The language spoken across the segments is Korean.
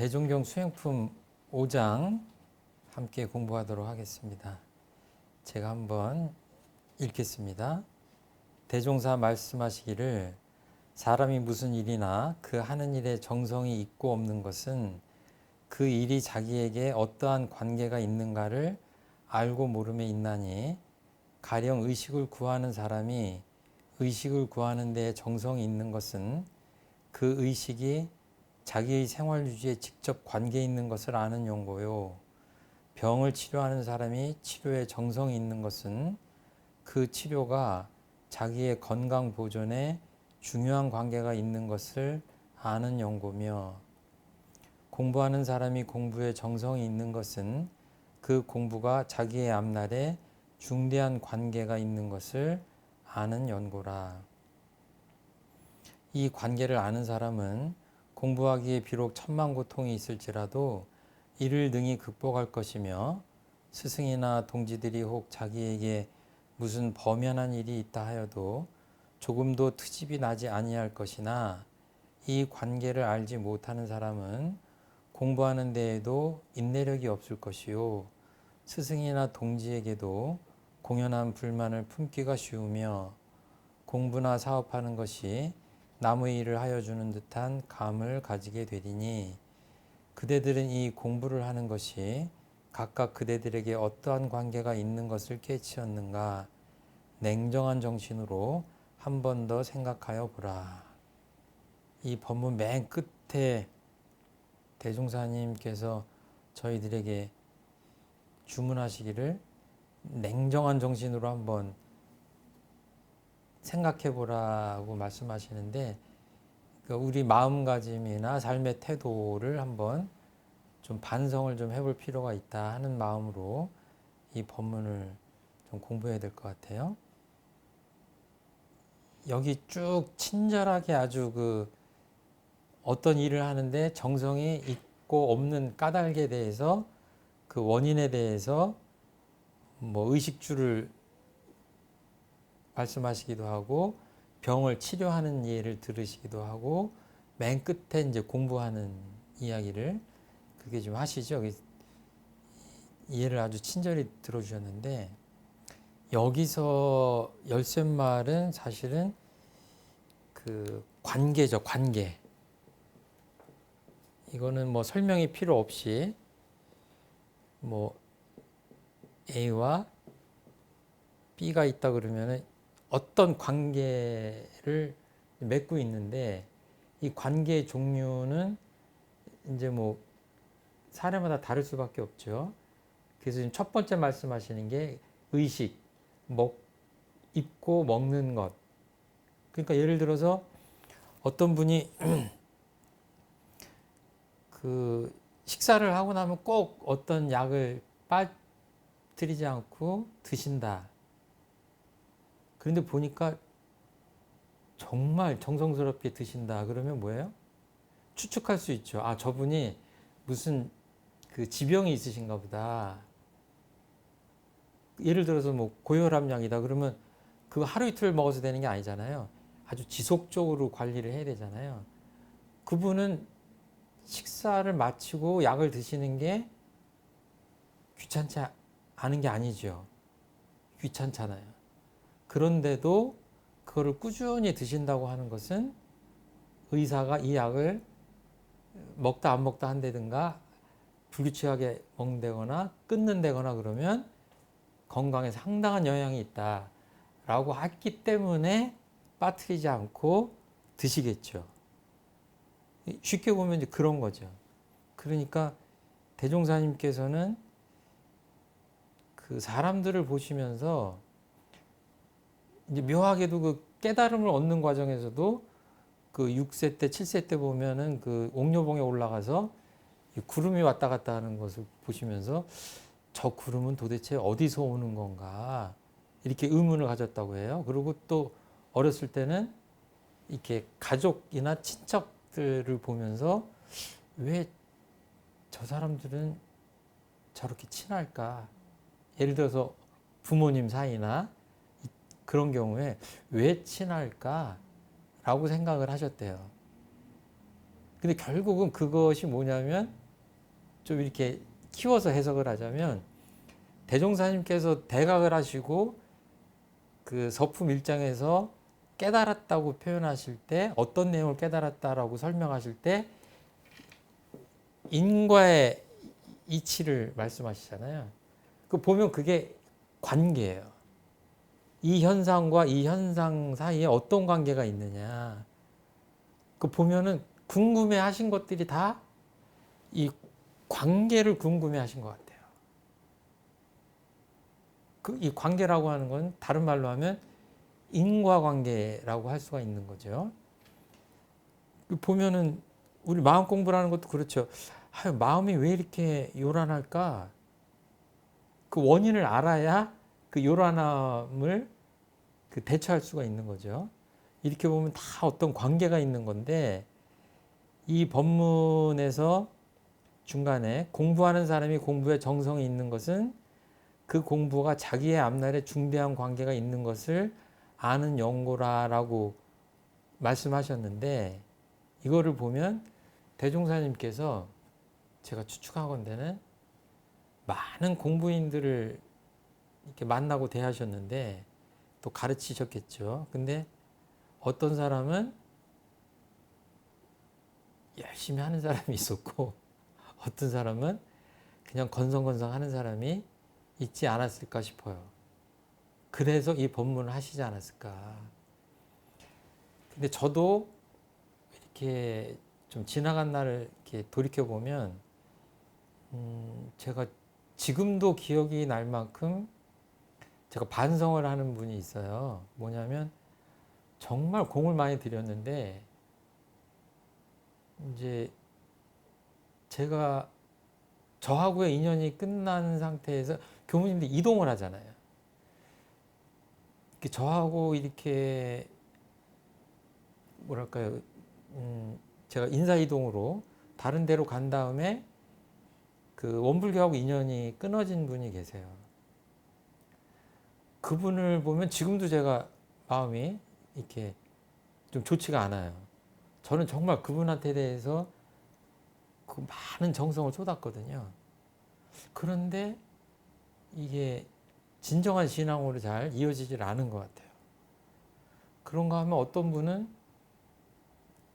대종경 수행품 5장 함께 공부하도록 하겠습니다. 제가 한번 읽겠습니다. 대종사 말씀하시기를 사람이 무슨 일이나 그 하는 일에 정성이 있고 없는 것은 그 일이 자기에게 어떠한 관계가 있는가를 알고 모름에 있나니 가령 의식을 구하는 사람이 의식을 구하는 데에 정성이 있는 것은 그 의식이 자기의 생활 유지에 직접 관계 있는 것을 아는 용고요. 병을 치료하는 사람이 치료에 정성이 있는 것은 그 치료가 자기의 건강 보존에 중요한 관계가 있는 것을 아는 용고며, 공부하는 사람이 공부에 정성이 있는 것은 그 공부가 자기의 앞날에 중대한 관계가 있는 것을 아는 연고라. 이 관계를 아는 사람은 공부하기에 비록 천만 고통이 있을지라도 이를 능히 극복할 것이며, 스승이나 동지들이 혹 자기에게 무슨 범연한 일이 있다 하여도 조금도 트집이 나지 아니할 것이나, 이 관계를 알지 못하는 사람은 공부하는 데에도 인내력이 없을 것이요, 스승이나 동지에게도 공연한 불만을 품기가 쉬우며, 공부나 사업하는 것이 남의 일을 하여 주는 듯한 감을 가지게 되리니, 그대들은 이 공부를 하는 것이 각각 그대들에게 어떠한 관계가 있는 것을 깨치었는가 냉정한 정신으로 한 번 더 생각하여 보라. 이 본문 맨 끝에 대종사님께서 저희들에게 주문하시기를 냉정한 정신으로 한번 생각해 보라고 말씀하시는데, 우리 마음가짐이나 삶의 태도를 한번 좀 반성을 좀 해볼 필요가 있다 하는 마음으로 이 본문을 좀 공부해야 될 것 같아요. 여기 쭉 친절하게 아주 어떤 일을 하는데 정성이 있고 없는 까닭에 대해서, 그 원인에 대해서 뭐 의식주를 말씀하시기도 하고, 병을 치료하는 예를 들으시기도 하고, 맨 끝에 이제 공부하는 이야기를 그게 좀 하시죠. 이해를 아주 친절히 들어주셨는데, 여기서 열쇠말은 사실은 그 관계죠, 관계. 이거는 뭐 설명이 필요 없이 뭐 A와 B가 있다 그러면은 어떤 관계를 맺고 있는데, 이 관계의 종류는 이제 뭐 사람마다 다를 수밖에 없죠. 그래서 지금 첫 번째 말씀하시는 게 의식, 입고 먹는 것. 그러니까 예를 들어서 어떤 분이 그 식사를 하고 나면 꼭 어떤 약을 빠뜨리지 않고 드신다. 그런데 보니까 정말 정성스럽게 드신다. 그러면 뭐예요? 추측할 수 있죠. 아, 저분이 무슨 그 지병이 있으신가 보다. 예를 들어서 뭐 고혈압약이다. 그러면 그 하루 이틀 먹어서 되는 게 아니잖아요. 아주 지속적으로 관리를 해야 되잖아요. 그분은 식사를 마치고 약을 드시는 게 귀찮지 않은 게 아니죠. 귀찮잖아요. 그런데도 그거를 꾸준히 드신다고 하는 것은 의사가 이 약을 먹다 안 먹다 한다든가 불규칙하게 먹는다거나 끊는다거나 그러면 건강에 상당한 영향이 있다라고 했기 때문에 빠뜨리지 않고 드시겠죠. 쉽게 보면 이제 그런 거죠. 그러니까 대종사님께서는 그 사람들을 보시면서 이제 묘하게도 그 깨달음을 얻는 과정에서도 그 6세 때, 7세 때 보면은 그 옥녀봉에 올라가서 구름이 왔다 갔다 하는 것을 보시면서 저 구름은 도대체 어디서 오는 건가 이렇게 의문을 가졌다고 해요. 그리고 또 어렸을 때는 이렇게 가족이나 친척들을 보면서 왜 저 사람들은 저렇게 친할까? 예를 들어서 부모님 사이나 그런 경우에 왜 친할까? 라고 생각을 하셨대요. 근데 결국은 그것이 뭐냐면 좀 이렇게 키워서 해석을 하자면 대종사님께서 대각을 하시고 그 서품 1장에서 깨달았다고 표현하실 때 어떤 내용을 깨달았다라고 설명하실 때 인과의 이치를 말씀하시잖아요. 그 보면 그게 관계예요. 이 현상과 이 현상 사이에 어떤 관계가 있느냐. 그 보면은 궁금해 하신 것들이 다 이 관계를 궁금해 하신 것 같아요. 그 이 관계라고 하는 건 다른 말로 하면 인과관계라고 할 수가 있는 거죠. 보면은 우리 마음 공부라는 것도 그렇죠. 아유, 마음이 왜 이렇게 요란할까? 그 원인을 알아야 그 요란함을 그 대처할 수가 있는 거죠. 이렇게 보면 다 어떤 관계가 있는 건데 이 법문에서 중간에 공부하는 사람이 공부에 정성이 있는 것은 그 공부가 자기의 앞날에 중대한 관계가 있는 것을 아는 연고라라고 말씀하셨는데 이거를 보면 대종사님께서 제가 추측하건대는 많은 공부인들을 이렇게 만나고 대하셨는데 또 가르치셨겠죠. 근데 어떤 사람은 열심히 하는 사람이 있었고 어떤 사람은 그냥 건성건성 하는 사람이 있지 않았을까 싶어요. 그래서 이 법문을 하시지 않았을까. 근데 저도 이렇게 좀 지나간 날을 이렇게 돌이켜보면, 제가 지금도 기억이 날 만큼 제가 반성을 하는 분이 있어요. 뭐냐면, 정말 공을 많이 들였는데, 이제 제가 저하고의 인연이 끝난 상태에서 교무님들이 이동을 하잖아요. 저하고 이렇게 뭐랄까요, 제가 인사이동으로 다른 데로 간 다음에 그 원불교하고 인연이 끊어진 분이 계세요. 그분을 보면 지금도 제가 마음이 이렇게 좀 좋지가 않아요. 저는 정말 그분한테 대해서 그 많은 정성을 쏟았거든요. 그런데 이게 진정한 신앙으로 잘 이어지질 않은 것 같아요. 그런가 하면 어떤 분은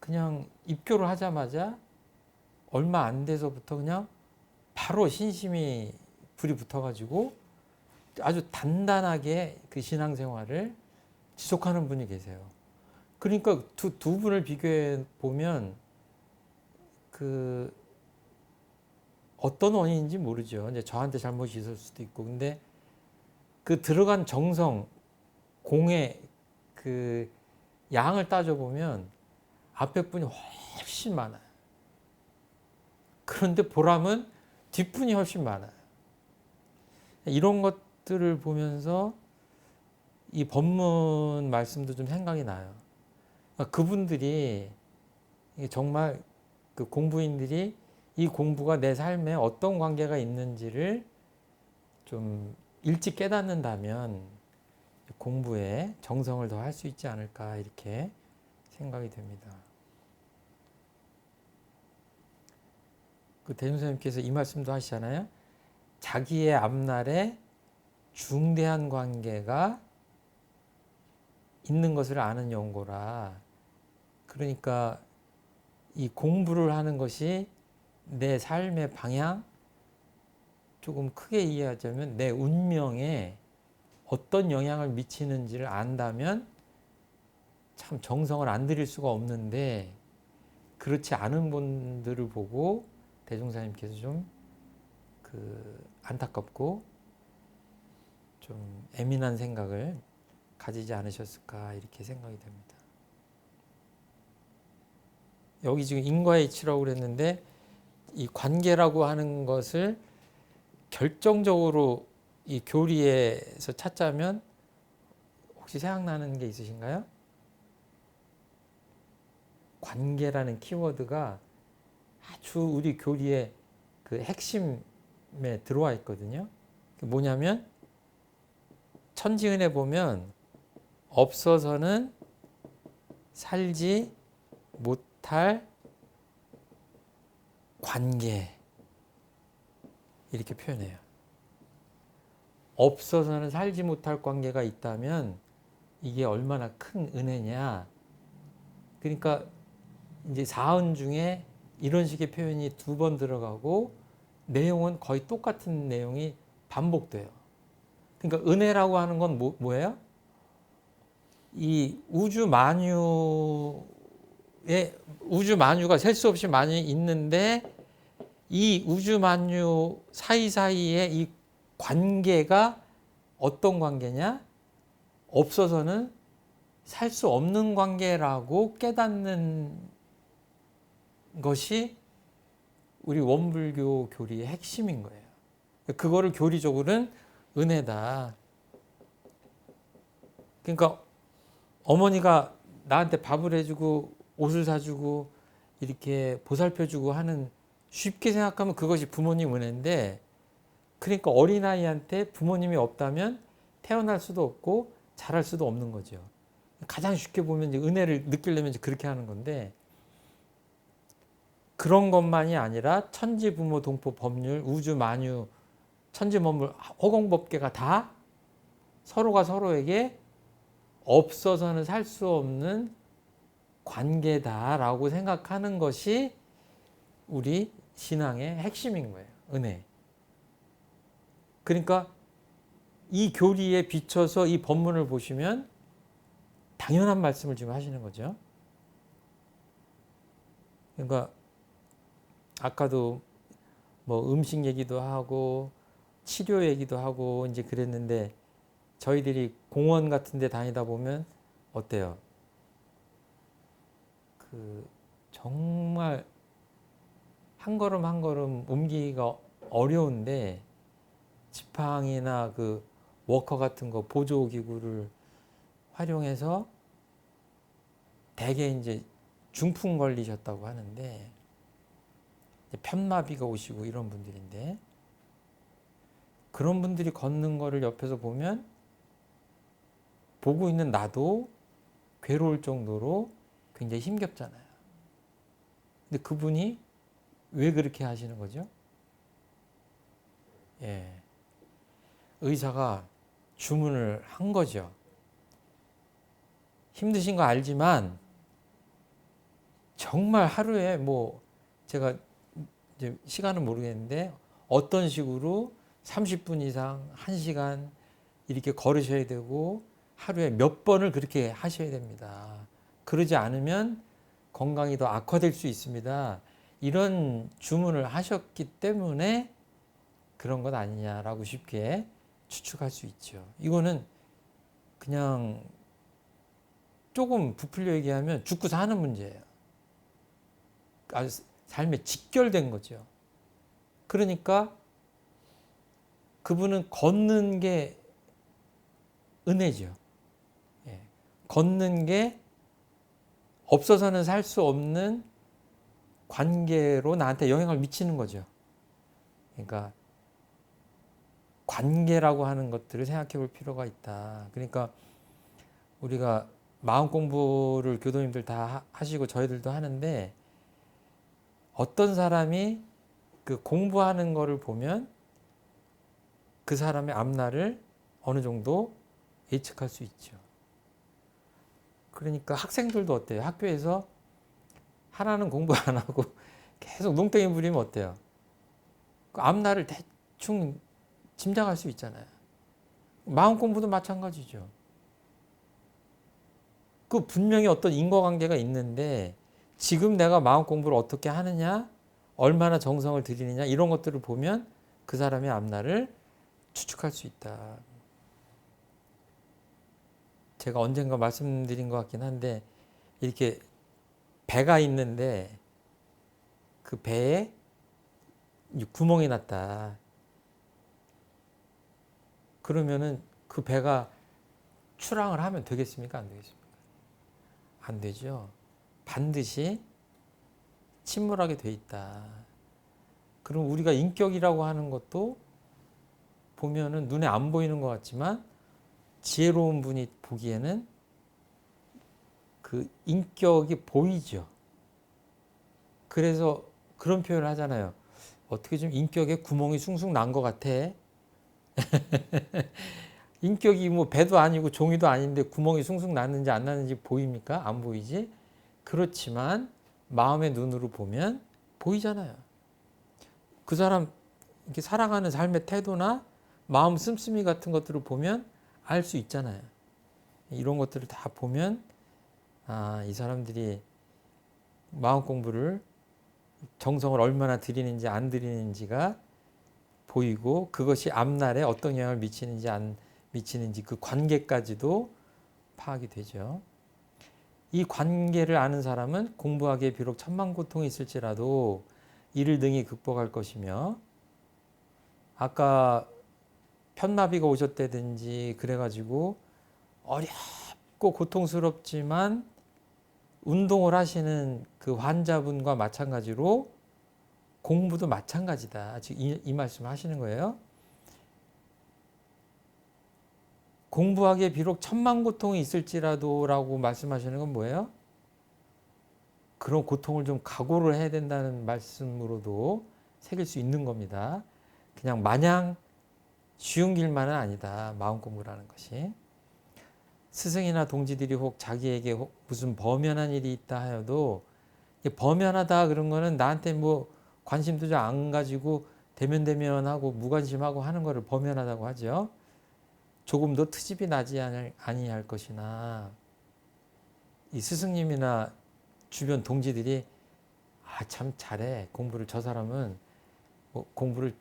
그냥 입교를 하자마자 얼마 안 돼서부터 그냥 바로 신심이 불이 붙어가지고 아주 단단하게 그 신앙생활을 지속하는 분이 계세요. 그러니까 두 분을 비교해 보면 그 어떤 원인인지 모르죠. 이제 저한테 잘못이 있을 수도 있고, 근데 그 들어간 정성, 공의 그 양을 따져보면 앞에 분이 훨씬 많아요. 그런데 보람은 뒷분이 훨씬 많아요. 이런 것들을 보면서 이 법문 말씀도 좀 생각이 나요. 그분들이 정말 그 공부인들이 이 공부가 내 삶에 어떤 관계가 있는지를 좀 일찍 깨닫는다면 공부에 정성을 더 할 수 있지 않을까 이렇게 생각이 됩니다. 그 대중선생님께서 이 말씀도 하시잖아요. 자기의 앞날에 중대한 관계가 있는 것을 아는 연고라. 그러니까 이 공부를 하는 것이 내 삶의 방향, 조금 크게 이해하자면 내 운명에 어떤 영향을 미치는지를 안다면 참 정성을 안 들일 수가 없는데, 그렇지 않은 분들을 보고 대종사님께서 좀 안타깝고 좀 예민한 생각을 가지지 않으셨을까 이렇게 생각이 됩니다. 여기 지금 인과의 이치라고 그랬는데 이 관계라고 하는 것을 결정적으로 이 교리에서 찾자면 혹시 생각나는 게 있으신가요? 관계라는 키워드가 아주 우리 교리의 그 핵심에 들어와 있거든요. 뭐냐면 천지은에 보면 없어서는 살지 못할 관계 이렇게 표현해요. 없어서는 살지 못할 관계가 있다면 이게 얼마나 큰 은혜냐. 그러니까 이제 사언 중에 이런 식의 표현이 2번 들어가고 내용은 거의 똑같은 내용이 반복돼요. 그러니까 은혜라고 하는 건 뭐예요? 이 우주 만유가 셀 수 없이 많이 있는데 이 우주 만유 사이사이에 이 관계가 어떤 관계냐? 없어서는 살 수 없는 관계라고 깨닫는 것이 우리 원불교 교리의 핵심인 거예요. 그거를 교리적으로는 은혜다. 그러니까 어머니가 나한테 밥을 해주고 옷을 사주고 이렇게 보살펴주고 하는, 쉽게 생각하면 그것이 부모님 은혜인데, 그러니까 어린아이한테 부모님이 없다면 태어날 수도 없고 자랄 수도 없는 거죠. 가장 쉽게 보면 이제 은혜를 느끼려면 이제 그렇게 하는 건데, 그런 것만이 아니라 천지 부모 동포 법률 우주 만유 천지 만물 허공법계가 다 서로가 서로에게 없어서는 살 수 없는 관계다라고 생각하는 것이 우리 신앙의 핵심인 거예요. 은혜. 그러니까 이 교리에 비춰서 이 본문을 보시면 당연한 말씀을 지금 하시는 거죠. 그러니까 아까도 뭐 음식 얘기도 하고 치료 얘기도 하고 이제 그랬는데, 저희들이 공원 같은 데 다니다 보면 어때요? 정말 한 걸음 한 걸음 옮기기가 어려운데 지팡이나 워커 같은 거 보조기구를 활용해서, 대개 이제 중풍 걸리셨다고 하는데 편마비가 오시고 이런 분들인데, 그런 분들이 걷는 거를 옆에서 보면 보고 있는 나도 괴로울 정도로 굉장히 힘겹잖아요. 근데 그분이 왜 그렇게 하시는 거죠? 의사가 주문을 한 거죠. 힘드신 거 알지만 정말 하루에 제가 이제 시간은 모르겠는데 어떤 식으로 30분 이상 1시간 이렇게 걸으셔야 되고 하루에 몇 번을 그렇게 하셔야 됩니다. 그러지 않으면 건강이 더 악화될 수 있습니다. 이런 주문을 하셨기 때문에 그런 것 아니냐라고 쉽게 추측할 수 있죠. 이거는 그냥 조금 부풀려 얘기하면 죽고 사는 문제예요. 아주 삶에 직결된 거죠. 그러니까 그분은 걷는 게 은혜죠. 걷는 게 없어서는 살 수 없는 관계로 나한테 영향을 미치는 거죠. 그러니까 관계라고 하는 것들을 생각해 볼 필요가 있다. 그러니까 우리가 마음 공부를 교도님들 다 하시고 저희들도 하는데, 어떤 사람이 공부하는 거를 보면 그 사람의 앞날을 어느 정도 예측할 수 있죠. 그러니까 학생들도 어때요? 학교에서 하나는 공부 안 하고 계속 농땡이 부리면 어때요? 그 앞날을 대충 짐작할 수 있잖아요. 마음 공부도 마찬가지죠. 분명히 어떤 인과관계가 있는데, 지금 내가 마음 공부를 어떻게 하느냐, 얼마나 정성을 들이느냐, 이런 것들을 보면 그 사람의 앞날을 추측할 수 있다. 제가 언젠가 말씀드린 것 같긴 한데, 이렇게 배가 있는데 그 배에 구멍이 났다. 그러면은 그 배가 출항을 하면 되겠습니까? 안 되겠습니까? 안 되죠. 반드시 침몰하게 돼 있다. 그럼 우리가 인격이라고 하는 것도 보면은 눈에 안 보이는 것 같지만 지혜로운 분이 보기에는 그 인격이 보이죠. 그래서 그런 표현을 하잖아요. 어떻게 좀 인격에 구멍이 숭숭 난 것 같아. 인격이 뭐 배도 아니고 종이도 아닌데 구멍이 숭숭 났는지 안 났는지 보입니까? 안 보이지? 그렇지만 마음의 눈으로 보면 보이잖아요. 그 사람 이렇게 살아가는 삶의 태도나 마음 씀씀이 같은 것들을 보면 알 수 있잖아요. 이런 것들을 다 보면 이 사람들이 마음 공부를 정성을 얼마나 들이는지 안 들이는지가 보이고 그것이 앞날에 어떤 영향을 미치는지 안 미치는지 그 관계까지도 파악이 되죠. 이 관계를 아는 사람은 공부하기에 비록 천만 고통이 있을지라도 이를 능히 극복할 것이며 아까 편마비가 오셨다든지 그래가지고 어렵고 고통스럽지만 운동을 하시는 그 환자분과 마찬가지로 공부도 마찬가지다. 지금 이 말씀 하시는 거예요. 공부하기에 비록 천만 고통이 있을지라도 라고 말씀하시는 건 뭐예요? 그런 고통을 좀 각오를 해야 된다는 말씀으로도 새길 수 있는 겁니다. 그냥 마냥 쉬운 길만은 아니다. 마음 공부라는 것이. 스승이나 동지들이 혹 자기에게 혹 무슨 범연한 일이 있다 하여도 범연하다 그런 거는 나한테 뭐 관심도 좀 안 가지고 대면대면하고 무관심하고 하는 거를 범연하다고 하죠. 조금도 트집이 나지 아니할 것이나 이 스승님이나 주변 동지들이 참 잘해 공부를 저 사람은 뭐 공부를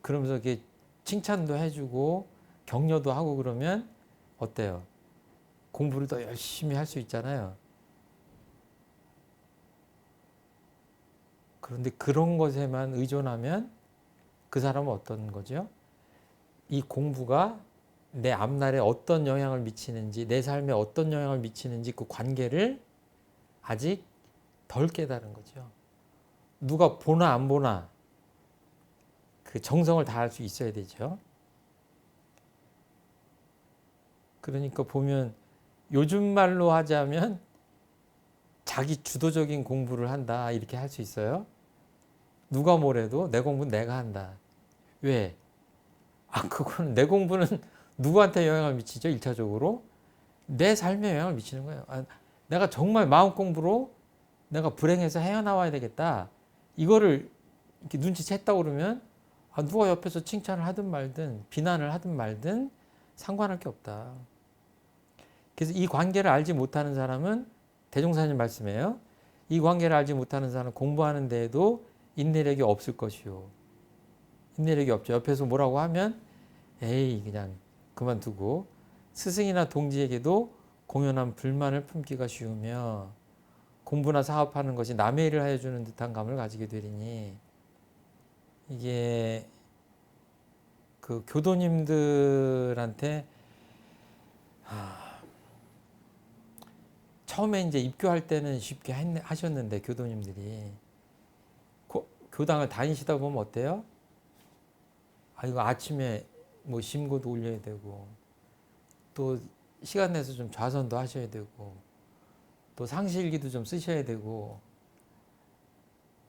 그러면서 이렇게 칭찬도 해주고 격려도 하고 그러면 어때요? 공부를 더 열심히 할 수 있잖아요. 그런데 그런 것에만 의존하면 그 사람은 어떤 거죠? 이 공부가 내 앞날에 어떤 영향을 미치는지 내 삶에 어떤 영향을 미치는지 그 관계를 아직 덜 깨달은 거죠. 누가 보나 안 보나 그 정성을 다할 수 있어야 되죠. 그러니까 보면 요즘 말로 하자면 자기 주도적인 공부를 한다 이렇게 할 수 있어요. 누가 뭐래도 내 공부는 내가 한다. 왜? 그거는 내 공부는 누구한테 영향을 미치죠? 1차적으로 내 삶에 영향을 미치는 거예요. 내가 정말 마음 공부로 내가 불행해서 헤어나와야 되겠다. 이거를 이렇게 눈치챘다고 그러면 누가 옆에서 칭찬을 하든 말든 비난을 하든 말든 상관할 게 없다. 그래서 이 관계를 알지 못하는 사람은 대종사님 말씀이에요. 이 관계를 알지 못하는 사람은 공부하는 데에도 인내력이 없을 것이요. 인내력이 없죠. 옆에서 뭐라고 하면 에이 그냥 그만두고 스승이나 동지에게도 공연한 불만을 품기가 쉬우며 공부나 사업하는 것이 남의 일을 해주는 듯한 감을 가지게 되리니 이게 그 교도님들한테 처음에 이제 입교할 때는 쉽게 하셨는데 교도님들이 교당을 다니시다 보면 어때요? 이거 아침에 뭐 심고도 올려야 되고 또 시간 내서 좀 좌선도 하셔야 되고 또 상시일기도 좀 쓰셔야 되고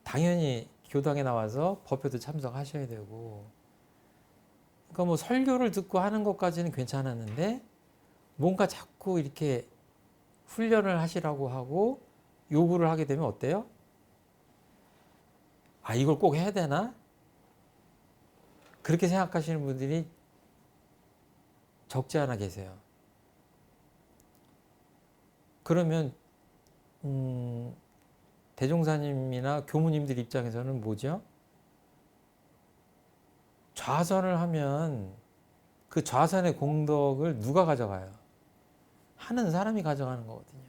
당연히 교당에 나와서 법회도 참석하셔야 되고 그러니까 뭐 설교를 듣고 하는 것까지는 괜찮았는데 뭔가 자꾸 이렇게 훈련을 하시라고 하고 요구를 하게 되면 어때요? 이걸 꼭 해야 되나? 그렇게 생각하시는 분들이 적지 않아 계세요. 그러면 대종사님이나 교무님들 입장에서는 뭐죠? 좌선을 하면 그 좌선의 공덕을 누가 가져가요? 하는 사람이 가져가는 거거든요.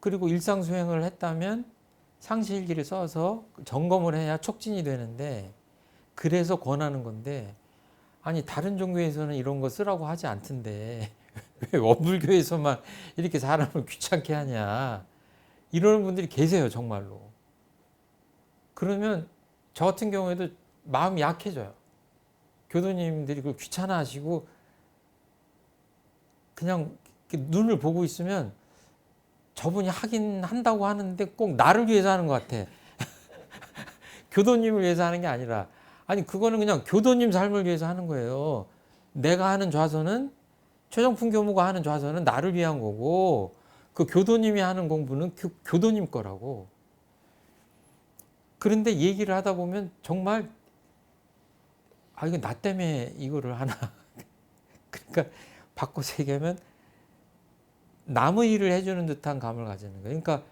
그리고 일상수행을 했다면 상시일기를 써서 점검을 해야 촉진이 되는데 그래서 권하는 건데 다른 종교에서는 이런 거 쓰라고 하지 않던데 왜 원불교에서만 이렇게 사람을 귀찮게 하냐 이러는 분들이 계세요 정말로. 그러면 저 같은 경우에도 마음이 약해져요. 교도님들이 그걸 귀찮아 하시고 그냥 눈을 보고 있으면 저분이 하긴 한다고 하는데 꼭 나를 위해서 하는 것 같아. 교도님을 위해서 하는 게 아니라, 아니 그거는 그냥 교도님 삶을 위해서 하는 거예요. 내가 하는 좌선은, 최정품 교무가 하는 좌선은 나를 위한 거고, 그 교도님이 하는 공부는 교도님 거라고. 그런데 얘기를 하다 보면 정말, 아 이거 나 때문에 이거를 하나. 그러니까 바꿔서 얘기하면 남의 일을 해주는 듯한 감을 가지는 거예요. 그러니까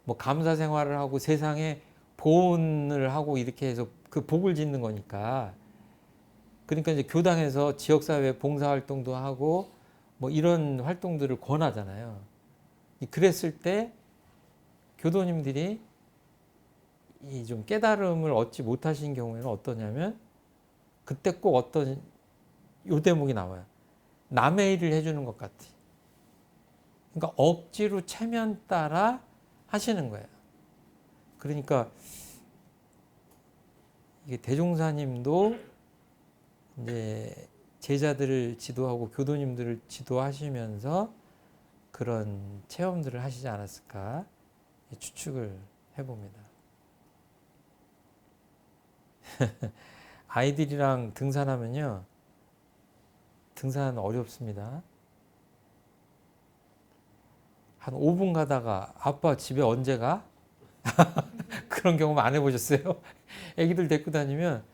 뭐 감사 생활을 하고 세상에 보온을 하고 이렇게 해서 그 복을 짓는 거니까. 그러니까 이제 교당에서 지역사회 봉사활동도 하고 뭐 이런 활동들을 권하잖아요. 그랬을 때 교도님들이 이 좀 깨달음을 얻지 못하신 경우에는 어떠냐면, 그때 꼭 어떤 요 대목이 나와요. 남의 일을 해주는 것 같아. 그러니까 억지로 체면 따라 하시는 거예요. 그러니까 이게 대종사님도 이제 제자들을 지도하고 교도님들을 지도하시면서 그런 체험들을 하시지 않았을까 추측을 해봅니다. 아이들이랑 등산하면요, 등산 어렵습니다. 한 5분 가다가 아빠 집에 언제 가? 그런 경험 안 해보셨어요? 애기들 데리고 다니면,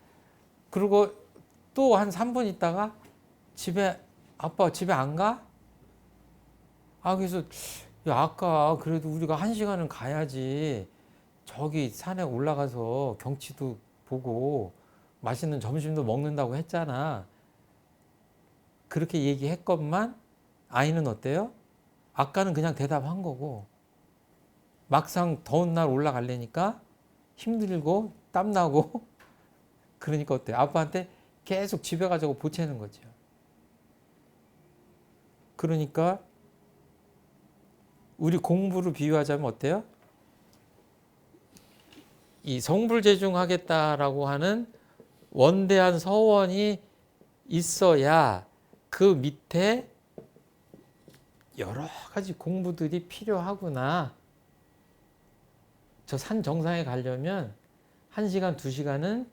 그리고 또 한 3분 있다가 아빠 집에 안 가? 아, 그래서 야, 아까 그래도 우리가 1시간은 가야지 저기 산에 올라가서 경치도 보고 맛있는 점심도 먹는다고 했잖아. 그렇게 얘기했건만 아이는 어때요? 아까는 그냥 대답한 거고, 막상 더운 날 올라가려니까 힘들고 땀나고 그러니까 어때요? 아빠한테 계속 집에 가자고 보채는 거죠. 그러니까 우리 공부를 비유하자면 어때요? 이 성불재중하겠다라고 하는 원대한 서원이 있어야 그 밑에 여러 가지 공부들이 필요하구나. 저 산 정상에 가려면 1시간, 2시간은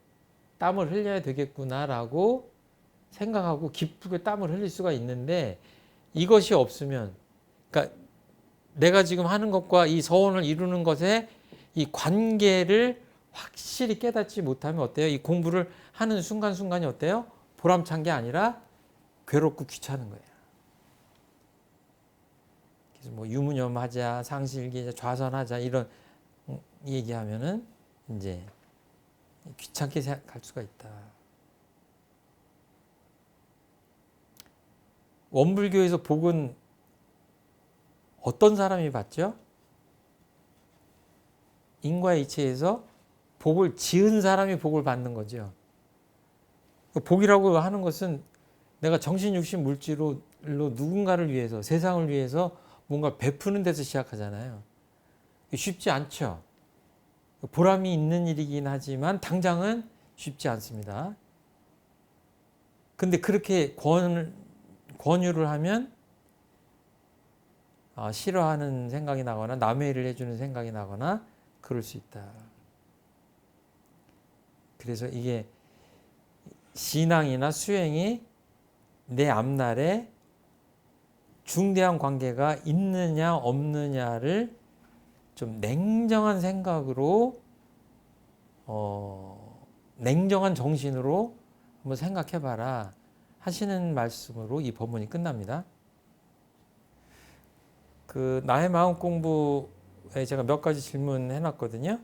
땀을 흘려야 되겠구나라고 생각하고 기쁘게 땀을 흘릴 수가 있는데, 이것이 없으면, 그러니까 내가 지금 하는 것과 이 서원을 이루는 것의 이 관계를 확실히 깨닫지 못하면 어때요? 이 공부를 하는 순간순간이 어때요? 보람찬 게 아니라 괴롭고 귀찮은 거예요. 그래서 뭐 유무념하자, 상실기자, 좌선하자 이런 얘기하면은 이제 귀찮게 생각할 수가 있다. 원불교에서 복은 어떤 사람이 받죠? 인과이체에서 복을 지은 사람이 복을 받는 거죠. 복이라고 하는 것은 내가 정신, 육신, 물질로 누군가를 위해서, 세상을 위해서 뭔가 베푸는 데서 시작하잖아요. 쉽지 않죠. 보람이 있는 일이긴 하지만 당장은 쉽지 않습니다. 근데 그렇게 권유를 하면 싫어하는 생각이 나거나 남의 일을 해주는 생각이 나거나 그럴 수 있다. 그래서 이게 신앙이나 수행이 내 앞날에 중대한 관계가 있느냐 없느냐를 좀 냉정한 생각으로 냉정한 정신으로 한번 생각해봐라 하시는 말씀으로 이 법문이 끝납니다. 그 나의 마음 공부에 제가 몇 가지 질문 해놨거든요.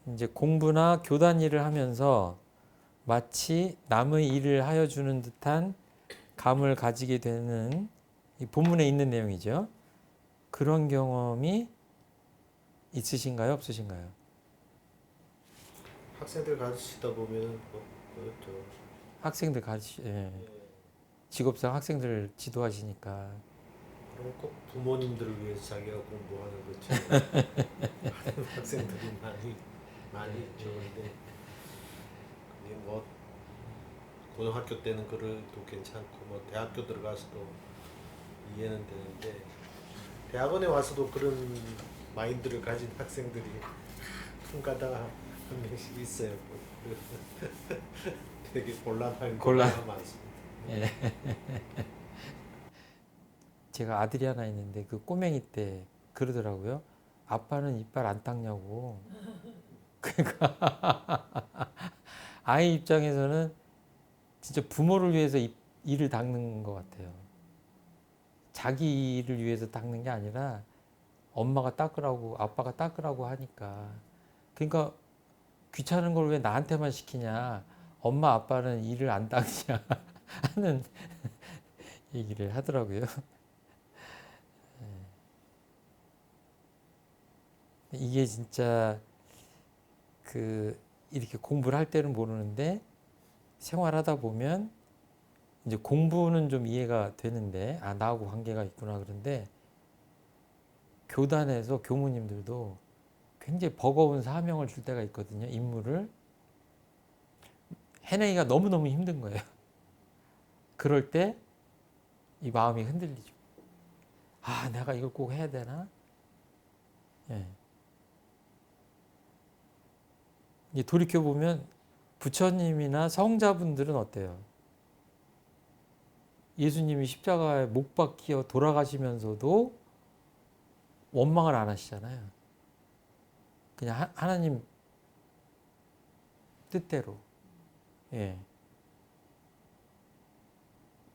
이제 공부나 교단 일을 하면서 마치 남의 일을 하여 주는 듯한 감을 가지게 되는 이 본문에 있는 내용이죠. 그런 경험이 있으신가요? 없으신가요? 학생들 가르치다 보면은 학생들 직업상 학생들 지도하시니까. 그럼 꼭 부모님들을 위해서 자기가 공부하는 것처럼 하는 학생들이 많이 있죠. 근데 그게 뭐 고등학교 때는 그래도 괜찮고 뭐 대학교 들어가서도 이해는 되는데, 대학원에 와서도 그런 마인드를 가진 학생들이 가끔 가다가 한 명씩 있어요. 되게 곤란한 곤란. 경우가 많습니다. 예. 제가 아들이 하나 있는데 그 꼬맹이 때 그러더라고요. 아빠는 이빨 안 닦냐고. 아이 입장에서는 진짜 부모를 위해서 이를 닦는 것 같아요. 자기 일을 위해서 닦는 게 아니라 엄마가 닦으라고 아빠가 닦으라고 하니까. 그러니까 귀찮은 걸 왜 나한테만 시키냐. 엄마 아빠는 일을 안 닦냐 하는 얘기를 하더라고요. 이게 진짜 그 이렇게 공부를 할 때는 모르는데 생활하다 보면 이제 공부는 좀 이해가 되는데 아 나하고 관계가 있구나. 그런데 교단에서 교무님들도 굉장히 버거운 사명을 줄 때가 있거든요. 임무를 해내기가 너무너무 힘든 거예요. 그럴 때 이 마음이 흔들리죠. 아 내가 이걸 꼭 해야 되나? 예. 이제 돌이켜보면 부처님이나 성자분들은 어때요? 예수님이 십자가에 못 박혀 돌아가시면서도 원망을 안 하시잖아요. 그냥 하나님 뜻대로. 예.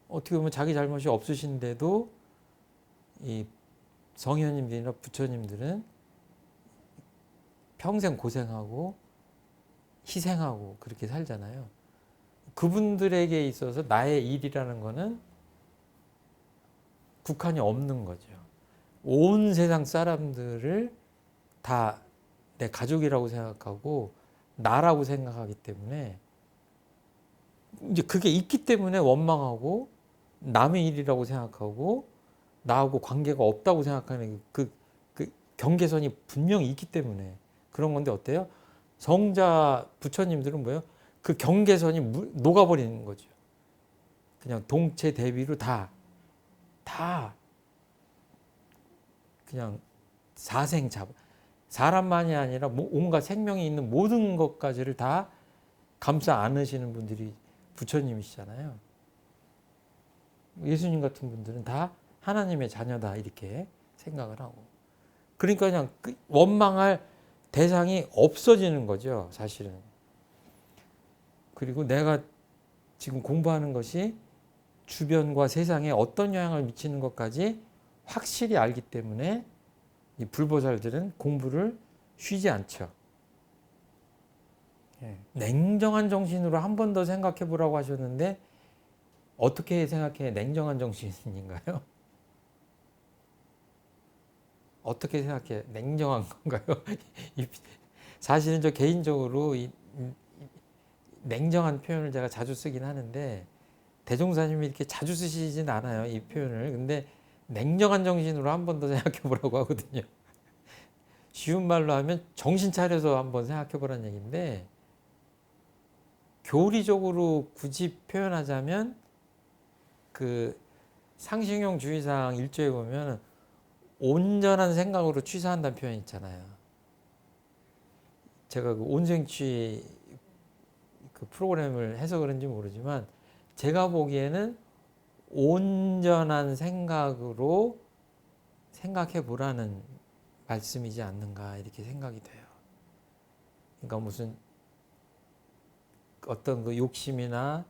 어떻게 보면 자기 잘못이 없으신데도 이 성현님들이나 부처님들은 평생 고생하고 희생하고 그렇게 살잖아요. 그분들에게 있어서 나의 일이라는 거는 국한이 없는 거죠. 온 세상 사람들을 다 내 가족이라고 생각하고 나라고 생각하기 때문에 이제 그게 있기 때문에 원망하고 남의 일이라고 생각하고 나하고 관계가 없다고 생각하는 그 경계선이 분명히 있기 때문에 그런 건데 어때요? 성자 부처님들은 뭐예요? 그 경계선이 녹아버리는 거죠. 그냥 동체 대비로 다 그냥 사생잡 사람만이 아니라 온갖 생명이 있는 모든 것까지를 다 감싸 안으시는 분들이 부처님이시잖아요. 예수님 같은 분들은 다 하나님의 자녀다 이렇게 생각을 하고 그러니까 그냥 원망할 대상이 없어지는 거죠 사실은. 그리고 내가 지금 공부하는 것이 주변과 세상에 어떤 영향을 미치는 것까지 확실히 알기 때문에 이 불보살들은 공부를 쉬지 않죠. 냉정한 정신으로 한 번 더 생각해 보라고 하셨는데 어떻게 생각해 냉정한 정신인가요? 어떻게 생각해 냉정한 건가요? 사실은 저 개인적으로 이 냉정한 표현을 제가 자주 쓰긴 하는데 대종사님이 이렇게 자주 쓰시진 않아요 이 표현을. 근데 냉정한 정신으로 한 번 더 생각해 보라고 하거든요. 쉬운 말로 하면 정신 차려서 한번 생각해 보라는 얘기인데 교리적으로 굳이 표현하자면 그 상식용 주의사항 1조에 보면 온전한 생각으로 취사한다는 표현이 있잖아요. 제가 그 온생취 그 프로그램을 해서 그런지 모르지만 제가 보기에는 온전한 생각으로 생각해 보라는 말씀이지 않는가 이렇게 생각이 돼요. 그러니까 무슨 어떤 그 욕심이나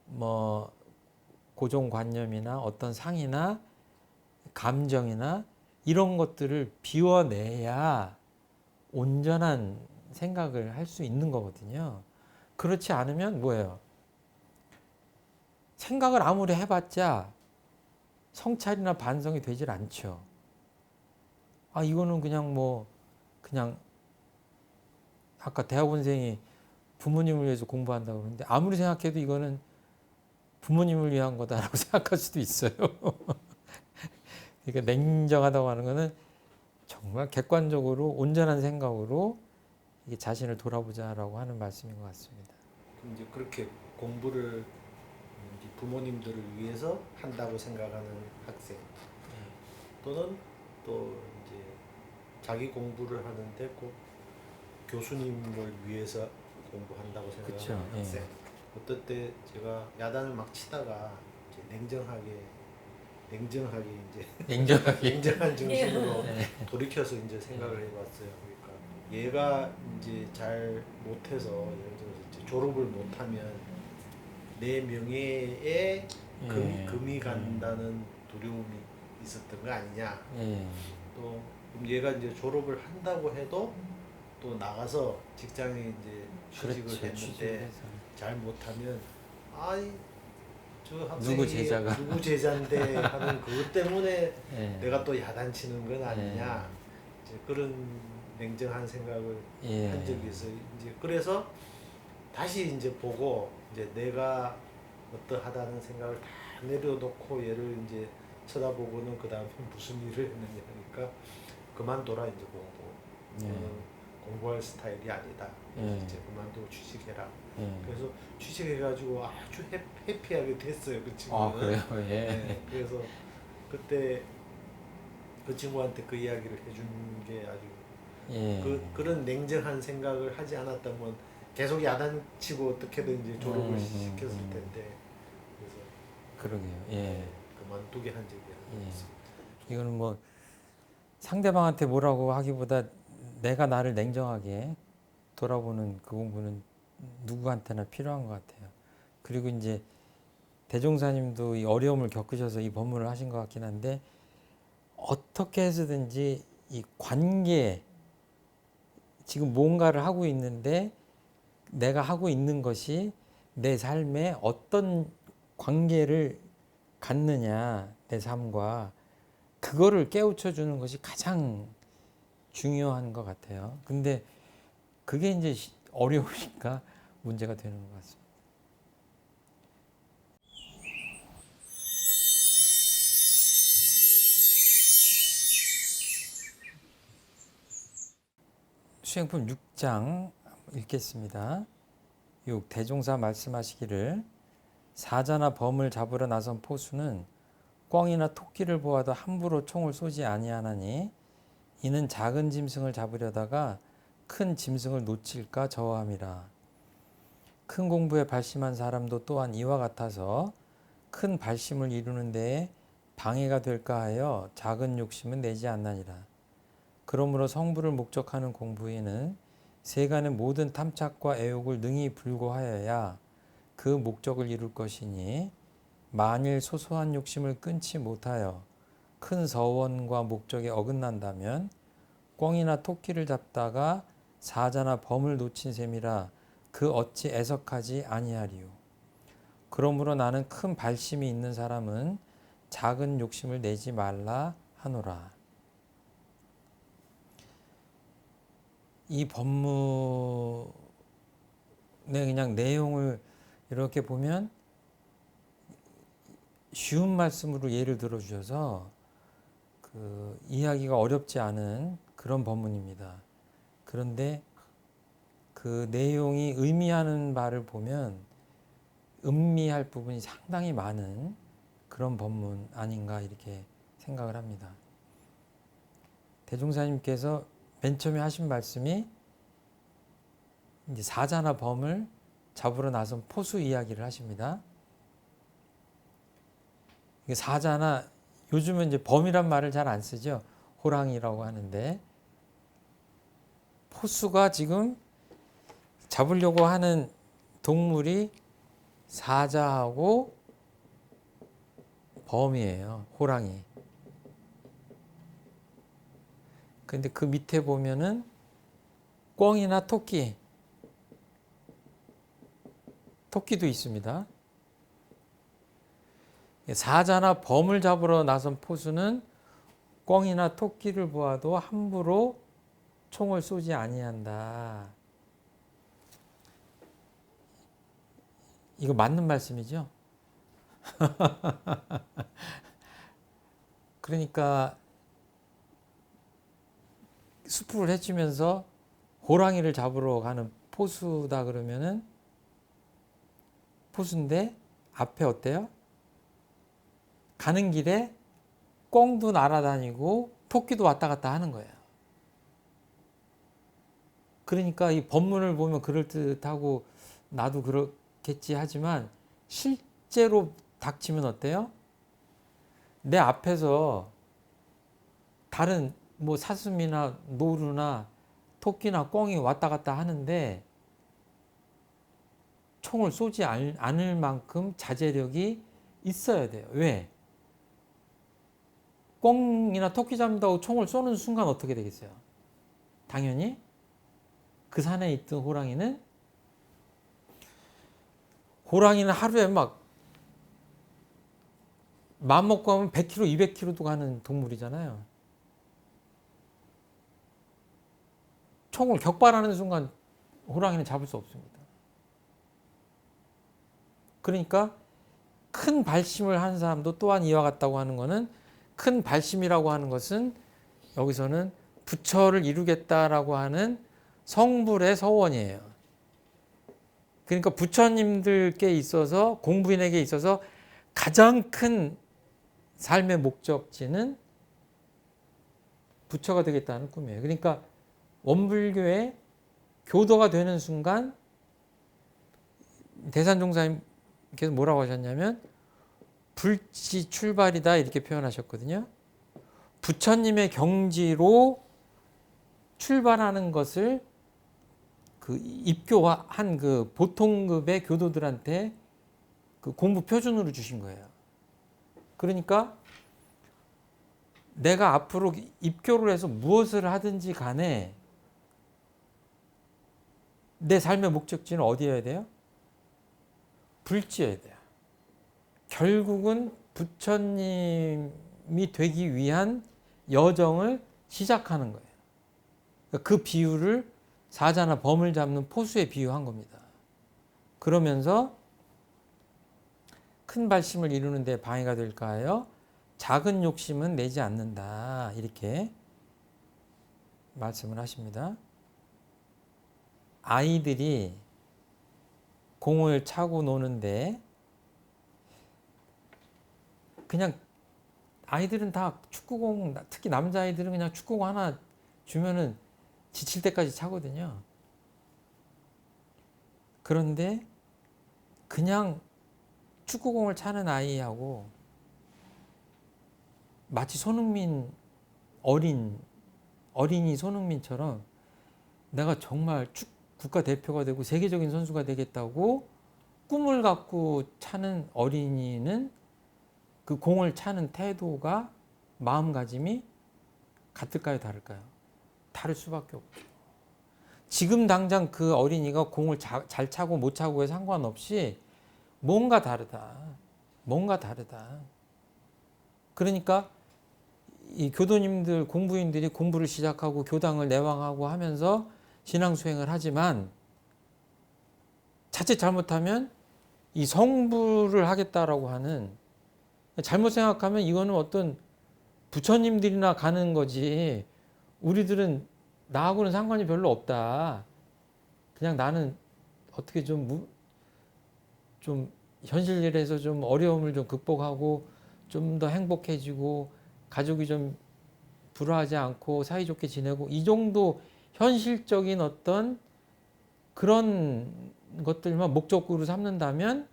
뭐 고정관념이나 어떤 상이나 감정이나 이런 것들을 비워내야 온전한 생각을 할 수 있는 거거든요. 그렇지 않으면 뭐예요? 생각을 아무리 해봤자 성찰이나 반성이 되질 않죠. 아, 이거는 그냥 그냥 아까 대학원생이 부모님을 위해서 공부한다고 그러는데 아무리 생각해도 이거는 부모님을 위한 거다라고 생각할 수도 있어요. 그러니까 냉정하다고 하는 거는 정말 객관적으로 온전한 생각으로 이게 자신을 돌아보자라고 하는 말씀인 것 같습니다. 이제 그렇게 공부를 이제 부모님들을 위해서 한다고 생각하는 학생 또는 또 이제 자기 공부를 하는데 꼭 교수님을 위해서 공부한다고 생각하는 그쵸, 예. 학생. 어떨 때 제가 야단을 막 치다가 이제 냉정하게 이제 냉정하게. 냉정한 정신으로 네. 돌이켜서 이제 생각을 해봤어요. 그러니까 얘가 이제 잘 못해서 예를 들어서 이제 졸업을 못하면 내 명예에 금이 간다는 두려움이 있었던 거 아니냐. 예. 또 그럼 얘가 이제 졸업을 한다고 해도 또 나가서 직장에 이제 취직을 그렇죠. 했는데 취직을 해서. 잘 못하면 아이 저 학생이 누구 제자가. 누구 제자인데 하는 그것 때문에 예. 내가 또 야단치는 건 아니냐. 이제 그런 냉정한 생각을 예. 한 적이 있어요. 이제 그래서 다시 이제 보고 이제 내가 어떠하다는 생각을 다 내려놓고 얘를 이제 쳐다보고는 그 다음에 무슨 일을 했느냐 하니까 그만둬라 이제 공부. 너는 공부할 스타일이 아니다. 이제 그만두고 취직해라. 그래서 취직해가지고 아주 해피하게 됐어요 그 친구는. 아, 그래요? 예. 네, 그래서 그때 그 친구한테 그 이야기를 해준 게 아주 예. 그런 냉정한 생각을 하지 않았다면 계속 야단치고 어떻게든 졸업을 시켰을 텐데. 그래서 그러게요. 예. 그만두게 한 적이 예. 있습니다. 이거는 뭐 상대방한테 뭐라고 하기보다 내가 나를 냉정하게 돌아보는 그 공부는 누구한테나 필요한 것 같아요. 그리고 이제 대종사님도 이 어려움을 겪으셔서 이 법문을 하신 것 같긴 한데 어떻게 해서든지 이 관계 지금 뭔가를 하고 있는데 내가 하고 있는 것이 내 삶에 어떤 관계를 갖느냐 내 삶과 그거를 깨우쳐 주는 것이 가장 중요한 것 같아요. 근데 그게 이제 어려우니까 문제가 되는 것 같습니다. 수행품 6장 읽겠습니다. 6. 대종사 말씀하시기를 사자나 범을 잡으러 나선 포수는 꿩이나 토끼를 보아도 함부로 총을 쏘지 아니하나니 이는 작은 짐승을 잡으려다가 큰 짐승을 놓칠까 저함이라. 큰 공부에 발심한 사람도 또한 이와 같아서 큰 발심을 이루는 데에 방해가 될까 하여 작은 욕심은 내지 않나니라. 그러므로 성부를 목적하는 공부에는 세간의 모든 탐착과 애욕을 능히 불고하여야 그 목적을 이룰 것이니 만일 소소한 욕심을 끊지 못하여 큰 서원과 목적에 어긋난다면 꿩이나 토끼를 잡다가 사자나 범을 놓친 셈이라 그 어찌 애석하지 아니하리요. 그러므로 나는 큰 발심이 있는 사람은 작은 욕심을 내지 말라 하노라. 이 법문의 그냥 내용을 이렇게 보면 쉬운 말씀으로 예를 들어 주셔서 그 이해하기가 어렵지 않은 그런 법문입니다. 그런데 그 내용이 의미하는 바를 보면 음미할 부분이 상당히 많은 그런 법문 아닌가 이렇게 생각을 합니다. 대종사님께서 맨 처음에 하신 말씀이 이제 사자나 범을 잡으러 나선 포수 이야기를 하십니다. 사자나 요즘은 이제 범이란 말을 잘 안 쓰죠. 호랑이라고 하는데 포수가 지금 잡으려고 하는 동물이 사자하고 범이에요. 호랑이. 근데 그 밑에 보면은 꿩이나 토끼도 있습니다. 사자나 범을 잡으러 나선 포수는 꿩이나 토끼를 보아도 함부로 총을 쏘지 아니한다. 이거 맞는 말씀이죠? 그러니까 수풀을 헤치면서 호랑이를 잡으러 가는 포수다 그러면은 포수인데 앞에 어때요? 가는 길에 꿩도 날아다니고 토끼도 왔다 갔다 하는 거예요. 그러니까 이 법문을 보면 그럴듯하고 나도 그렇겠지 하지만 실제로 닥치면 어때요? 내 앞에서 다른 뭐 사슴이나 노루나 토끼나 꿩이 왔다 갔다 하는데 총을 쏘지 않을 만큼 자제력이 있어야 돼요. 왜? 꿩이나 토끼 잡는다고 총을 쏘는 순간 어떻게 되겠어요? 당연히 그 산에 있던 호랑이는 하루에 막 마음 먹고 하면 100km, 200km도 가는 동물이잖아요. 총을 격발하는 순간 호랑이는 잡을 수 없습니다. 그러니까 큰 발심을 한 사람도 또한 이와 같다고 하는 것은, 큰 발심이라고 하는 것은 여기서는 부처를 이루겠다라고 하는 성불의 서원이에요. 그러니까 부처님들께 있어서, 공부인에게 있어서 가장 큰 삶의 목적지는 부처가 되겠다는 꿈이에요. 그러니까 원불교의 교도가 되는 순간 대산종사님께서 뭐라고 하셨냐면 불지 출발이다 이렇게 표현하셨거든요. 부처님의 경지로 출발하는 것을 그 입교한 그 보통급의 교도들한테 그 공부 표준으로 주신 거예요. 그러니까 내가 앞으로 입교를 해서 무엇을 하든지 간에 내 삶의 목적지는 어디여야 돼요? 불지여야 돼요. 결국은 부처님이 되기 위한 여정을 시작하는 거예요. 그 비유를 사자나 범을 잡는 포수에 비유한 겁니다. 그러면서 큰 발심을 이루는 데 방해가 될까요? 작은 욕심은 내지 않는다. 이렇게 말씀을 하십니다. 아이들이 공을 차고 노는데 그냥 아이들은 다 축구공, 특히 남자아이들은 그냥 축구공 하나 주면은 지칠 때까지 차거든요. 그런데 그냥 축구공을 차는 아이하고 마치 손흥민 어린이 손흥민처럼 내가 정말 국가대표가 되고 세계적인 선수가 되겠다고 꿈을 갖고 차는 어린이는 그 공을 차는 태도가, 마음가짐이 같을까요, 다를까요? 다를 수밖에 없죠. 지금 당장 그 어린이가 공을 잘 차고 못 차고에 상관없이 뭔가 다르다. 그러니까 이 교도님들, 공부인들이 공부를 시작하고 교당을 내왕하고 하면서 신앙 수행을 하지만 자칫 잘못하면 이 성불을 하겠다라고 하는, 잘못 생각하면 이거는 어떤 부처님들이나 가는 거지 우리들은 나하고는 상관이 별로 없다. 그냥 나는 어떻게 좀 현실일에서 좀 어려움을 좀 극복하고 좀 더 행복해지고 가족이 좀 불화하지 않고 사이좋게 지내고 이 정도 현실적인 어떤 그런 것들만 목적으로 삼는다면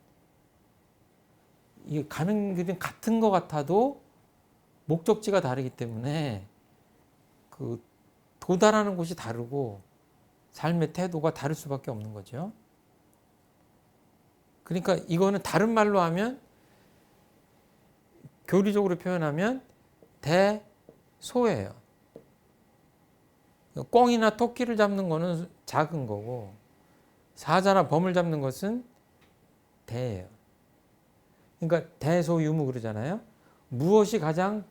이게 가는 길은 같은 것 같아도 목적지가 다르기 때문에 그 도달하는 곳이 다르고 삶의 태도가 다를 수밖에 없는 거죠. 그러니까 이거는 다른 말로 하면, 교리적으로 표현하면 대소예요. 꿩이나 토끼를 잡는 거는 작은 거고 사자나 범을 잡는 것은 대예요. 그러니까 대소유무 그러잖아요. 무엇이 가장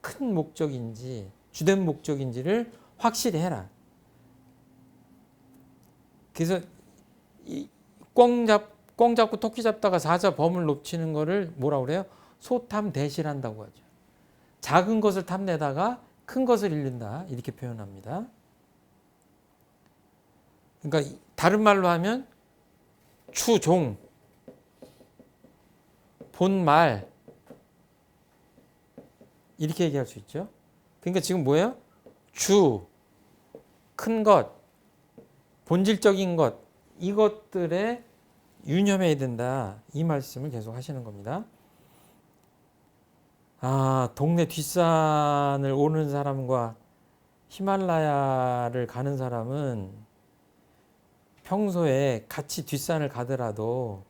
큰 목적인지, 주된 목적인지를 확실히 해라. 그래서 꿩 잡고 토끼 잡다가 사자 범을 놓치는 거를 뭐라고 그래요? 소탐대실한다고 하죠. 작은 것을 탐내다가 큰 것을 잃는다. 이렇게 표현합니다. 그러니까 다른 말로 하면 추종, 본말 이렇게 얘기할 수 있죠. 그러니까 지금 뭐예요? 주, 큰 것, 본질적인 것, 이것들에 유념해야 된다. 이 말씀을 계속 하시는 겁니다. 동네 뒷산을 오르는 사람과 히말라야를 가는 사람은 평소에 같이 뒷산을 가더라도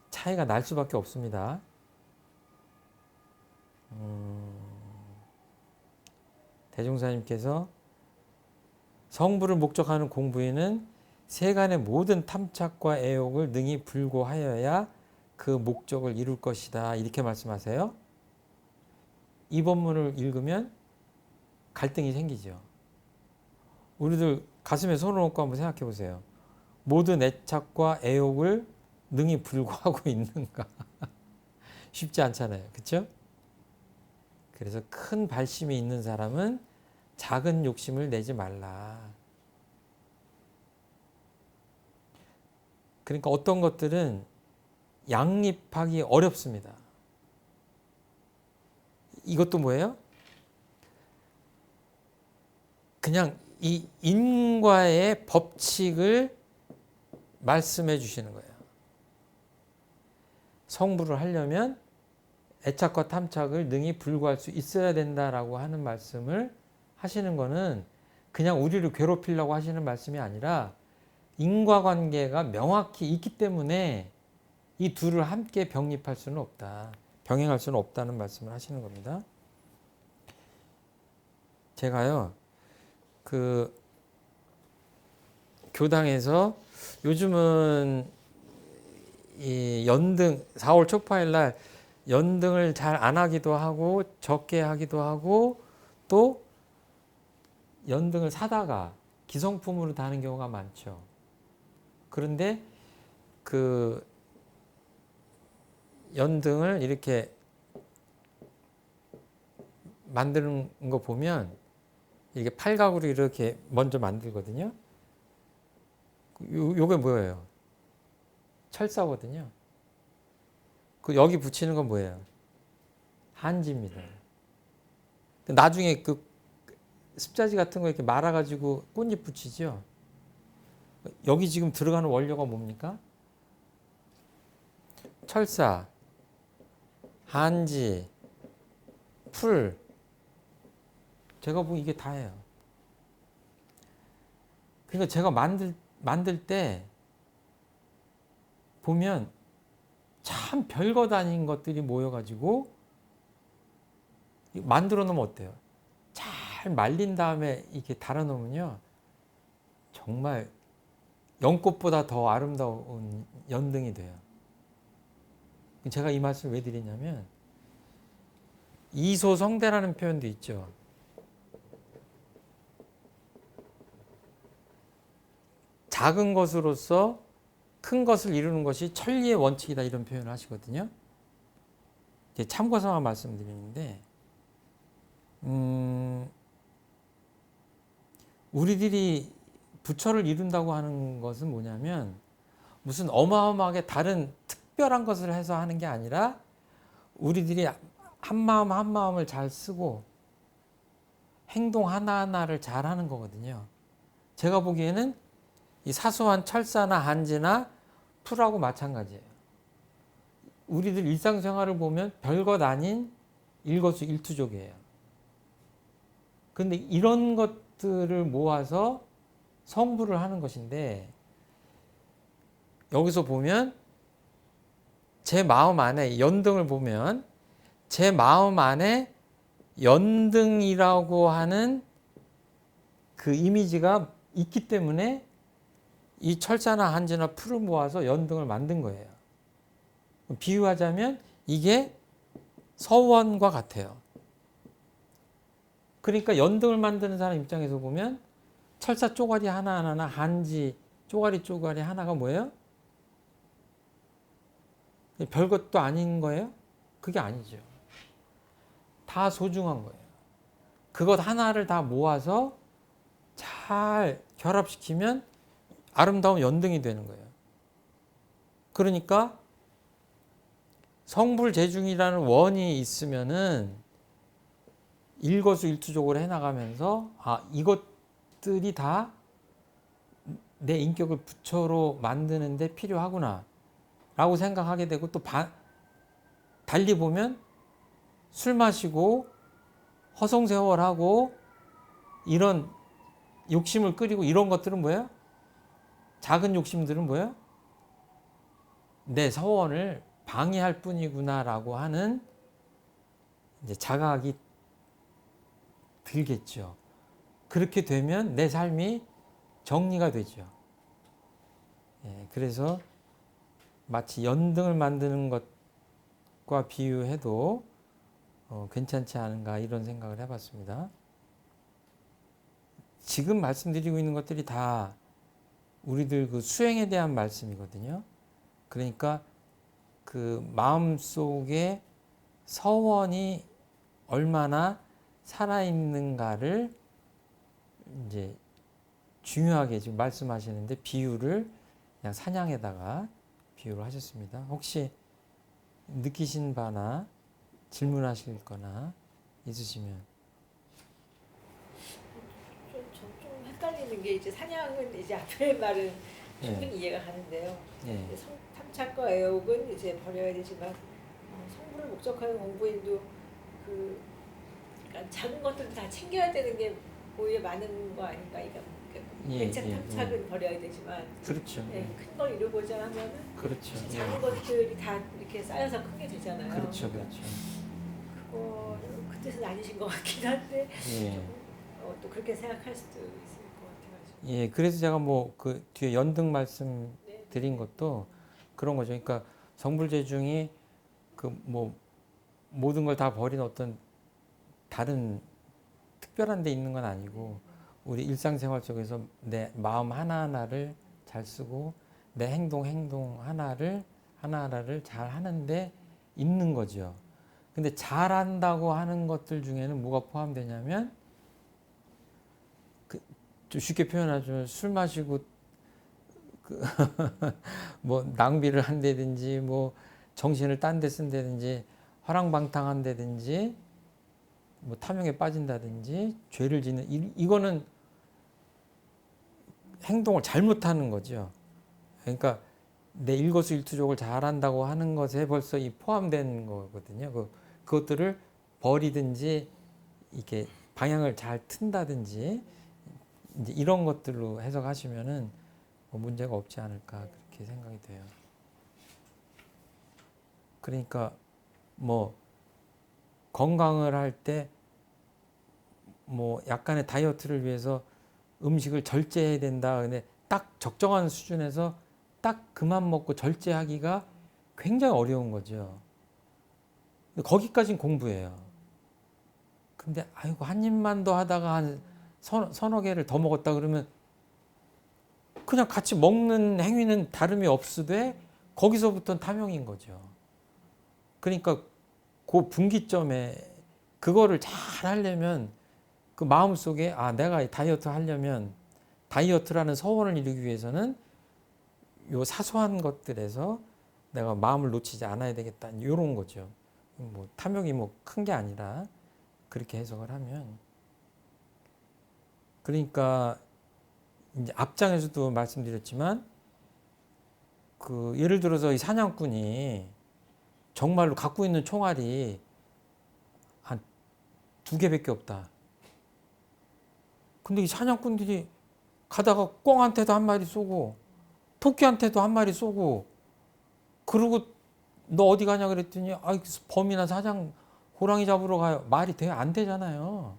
차이가 날 수밖에 없습니다. 대종사님께서 성부를 목적하는 공부에는 세간의 모든 탐착과 애욕을 능히 불고하여야 그 목적을 이룰 것이다. 이렇게 말씀하세요. 이 본문을 읽으면 갈등이 생기죠. 우리들 가슴에 손을 얹고 한번 생각해 보세요. 모든 애착과 애욕을 능히 불고하고 있는가? 쉽지 않잖아요. 그렇죠? 그래서 큰 발심이 있는 사람은 작은 욕심을 내지 말라. 그러니까 어떤 것들은 양립하기 어렵습니다. 이것도 뭐예요? 그냥 이 인과의 법칙을 말씀해 주시는 거예요. 성불을 하려면 애착과 탐착을 능히 불구할 수 있어야 된다라고 하는 말씀을 하시는 거는 그냥 우리를 괴롭히려고 하시는 말씀이 아니라 인과관계가 명확히 있기 때문에 이 둘을 함께 병립할 수는 없다. 병행할 수는 없다는 말씀을 하시는 겁니다. 제가요, 교당에서 요즘은 이 연등 4월 초파일 날 연등을 잘 안 하기도 하고 적게 하기도 하고 또 연등을 사다가 기성품으로 다는 경우가 많죠. 그런데 그 연등을 이렇게 만드는 거 보면 이게 팔각으로 이렇게 먼저 만들거든요. 요게 뭐예요? 철사거든요. 그 여기 붙이는 건 뭐예요? 한지입니다. 나중에 그 습자지 같은 거 이렇게 말아가지고 꽃잎 붙이죠. 여기 지금 들어가는 원료가 뭡니까? 철사, 한지, 풀. 제가 보기 이게 다예요. 그러니까 제가 만들 때 보면 참 별것 아닌 것들이 모여가지고 만들어 놓으면 어때요? 잘 말린 다음에 이렇게 달아 놓으면요. 정말 연꽃보다 더 아름다운 연등이 돼요. 제가 이 말씀을 왜 드리냐면 이소성대라는 표현도 있죠. 작은 것으로서 큰 것을 이루는 것이 천리의 원칙이다 이런 표현을 하시거든요. 참고서만 말씀드리는데 우리들이 부처를 이룬다고 하는 것은 뭐냐면 무슨 어마어마하게 다른 특별한 것을 해서 하는 게 아니라 우리들이 한 마음 한 마음을 잘 쓰고 행동 하나하나를 잘 하는 거거든요. 제가 보기에는 이 사소한 철사나 한지나 풀하고 마찬가지예요. 우리들 일상생활을 보면 별것 아닌 일거수일투족이에요. 그런데 이런 것들을 모아서 성불을 하는 것인데 여기서 보면 제 마음 안에 연등을 보면 제 마음 안에 연등이라고 하는 그 이미지가 있기 때문에 이 철사나 한지나 풀을 모아서 연등을 만든 거예요. 비유하자면 이게 서원과 같아요. 그러니까 연등을 만드는 사람 입장에서 보면 철사 쪼가리 하나하나나 한지 쪼가리 하나가 뭐예요? 별것도 아닌 거예요? 그게 아니죠. 다 소중한 거예요. 그것 하나를 다 모아서 잘 결합시키면 아름다운 연등이 되는 거예요. 그러니까 성불재중이라는 원이 있으면은 일거수일투족을 해나가면서 이것들이 다 내 인격을 부처로 만드는데 필요하구나 라고 생각하게 되고, 또 달리 보면 술 마시고 허송세월하고 이런 욕심을 끓이고 이런 것들은 뭐예요? 작은 욕심들은 뭐예요? 내 서원을 방해할 뿐이구나라고 하는 이제 자각이 들겠죠. 그렇게 되면 내 삶이 정리가 되죠. 예, 그래서 마치 연등을 만드는 것과 비유해도 괜찮지 않은가 이런 생각을 해봤습니다. 지금 말씀드리고 있는 것들이 다 우리들 그 수행에 대한 말씀이거든요. 그러니까 그 마음 속에 서원이 얼마나 살아있는가를 이제 중요하게 지금 말씀하시는데, 비유를 그냥 사냥에다가 비유를 하셨습니다. 혹시 느끼신 바나 질문하실 거나 있으시면. 좀 헷갈리는 게, 이제 사냥은 이제 앞에 말은 충분히 예. 이해가 가는데요. 예. 탐착과 애욕은 이제 버려야 되지만, 성불을 목적하는 공부인도 그러니까 작은 것들은 다 챙겨야 되는 게 오히려 많은 거 아닌가. 애착 탐착은 버려야 되지만, 그렇죠. 큰 걸 이루고자 하면은 그렇죠. 작은 것들이 다 이렇게 쌓여서 크게 되잖아요. 그렇죠. 그러니까 그렇죠. 그거 그 뜻은 아니신 것 같긴 한데, 예. 또 그렇게 생각할 수도 있을 것 같아가지고. 예. 그래서 제가 뭐 그 뒤에 연등 말씀 네. 드린 것도 그런 거죠. 그러니까 성불재중이 그 뭐 모든 걸 다 버린 어떤 다른 특별한 데 있는 건 아니고, 우리 일상생활 속에서 내 마음 하나하나를 잘 쓰고 내 행동 하나하나를 잘 하는데 있는 거죠. 근데 잘한다고 하는 것들 중에는 뭐가 포함되냐면, 좀 쉽게 표현하자면 술 마시고 뭐 낭비를 한다든지, 뭐 정신을 딴 데 쓴다든지, 화랑방탕한다든지, 뭐 탐욕에 빠진다든지, 죄를 짓는, 이거는 행동을 잘못하는 거죠. 그러니까 내 일거수일투족을 잘한다고 하는 것에 벌써 이 포함된 거거든요. 그것들을 버리든지 이렇게 방향을 잘 튼다든지, 이제 이런 것들로 해석하시면은 뭐 문제가 없지 않을까 그렇게 생각이 돼요. 그러니까 뭐 건강을 할 때 뭐 약간의 다이어트를 위해서 음식을 절제해야 된다. 근데 딱 적정한 수준에서 딱 그만 먹고 절제하기가 굉장히 어려운 거죠. 근데 거기까지는 공부예요. 근데 아이고 한 입만 더 하다가 한 서너 개를 더 먹었다 그러면 그냥 같이 먹는 행위는 다름이 없으되 거기서부터는 탐욕인 거죠. 그러니까 그 분기점에 그거를 잘 하려면, 그 마음속에 내가 다이어트 하려면, 다이어트라는 서원을 이루기 위해서는 요 사소한 것들에서 내가 마음을 놓치지 않아야 되겠다, 이런 거죠. 뭐 탐욕이 뭐 큰 게 아니라 그렇게 해석을 하면. 그러니까 이제 앞장에서도 말씀드렸지만, 그 예를 들어서 이 사냥꾼이 정말로 갖고 있는 총알이 한 2개밖에 없다. 근데 이 사냥꾼들이 가다가 꿩한테도 한 마리 쏘고 토끼한테도 한 마리 쏘고, 그러고 너 어디 가냐 그랬더니 범이나 사장 호랑이 잡으러 가요. 말이 돼요? 안 되잖아요.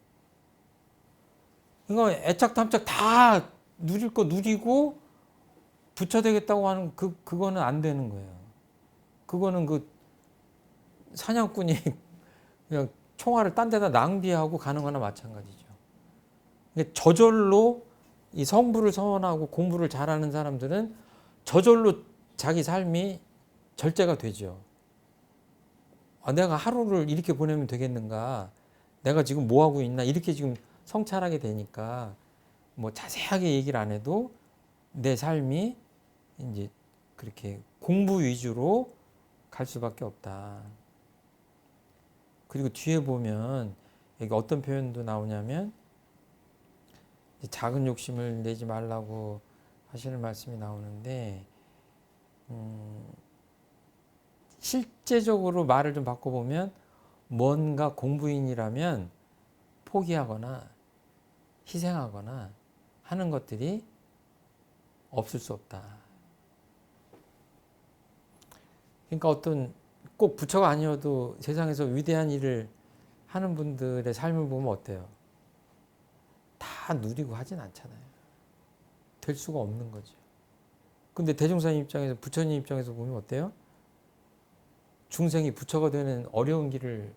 이거 애착탐착 다 누릴 거 누리고 부처되겠다고 하는 그거는 안 되는 거예요. 그거는 그 사냥꾼이 그냥 총알을 딴 데다 낭비하고 가는 거나 마찬가지죠. 저절로 이 성불을 서원하고 공부를 잘하는 사람들은 저절로 자기 삶이 절제가 되죠. 내가 하루를 이렇게 보내면 되겠는가? 내가 지금 뭐 하고 있나? 이렇게 지금 성찰하게 되니까 뭐 자세하게 얘기를 안 해도 내 삶이 이제 그렇게 공부 위주로 갈 수밖에 없다. 그리고 뒤에 보면 여기 어떤 표현도 나오냐면, 작은 욕심을 내지 말라고 하시는 말씀이 나오는데 실제적으로 말을 좀 바꿔보면 뭔가 공부인이라면 포기하거나 희생하거나 하는 것들이 없을 수 없다. 그러니까 어떤 꼭 부처가 아니어도 세상에서 위대한 일을 하는 분들의 삶을 보면 어때요? 다 누리고 하진 않잖아요. 될 수가 없는 거죠. 근데 대종사님 입장에서, 부처님 입장에서 보면 어때요? 중생이 부처가 되는 어려운 길을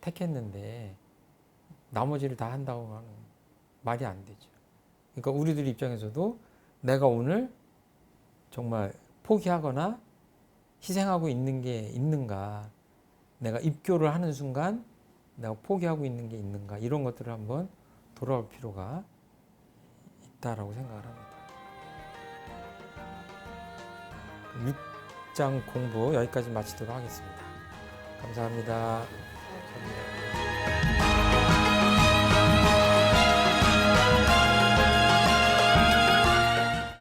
택했는데 나머지를 다 한다고 하는 말이 안 되죠. 그러니까 우리들 입장에서도 내가 오늘 정말 포기하거나 희생하고 있는 게 있는가, 내가 입교를 하는 순간 내가 포기하고 있는 게 있는가, 이런 것들을 한번 돌아올 필요가 있다라고 생각을 합니다. 6장 공부 여기까지 마치도록 하겠습니다. 감사합니다.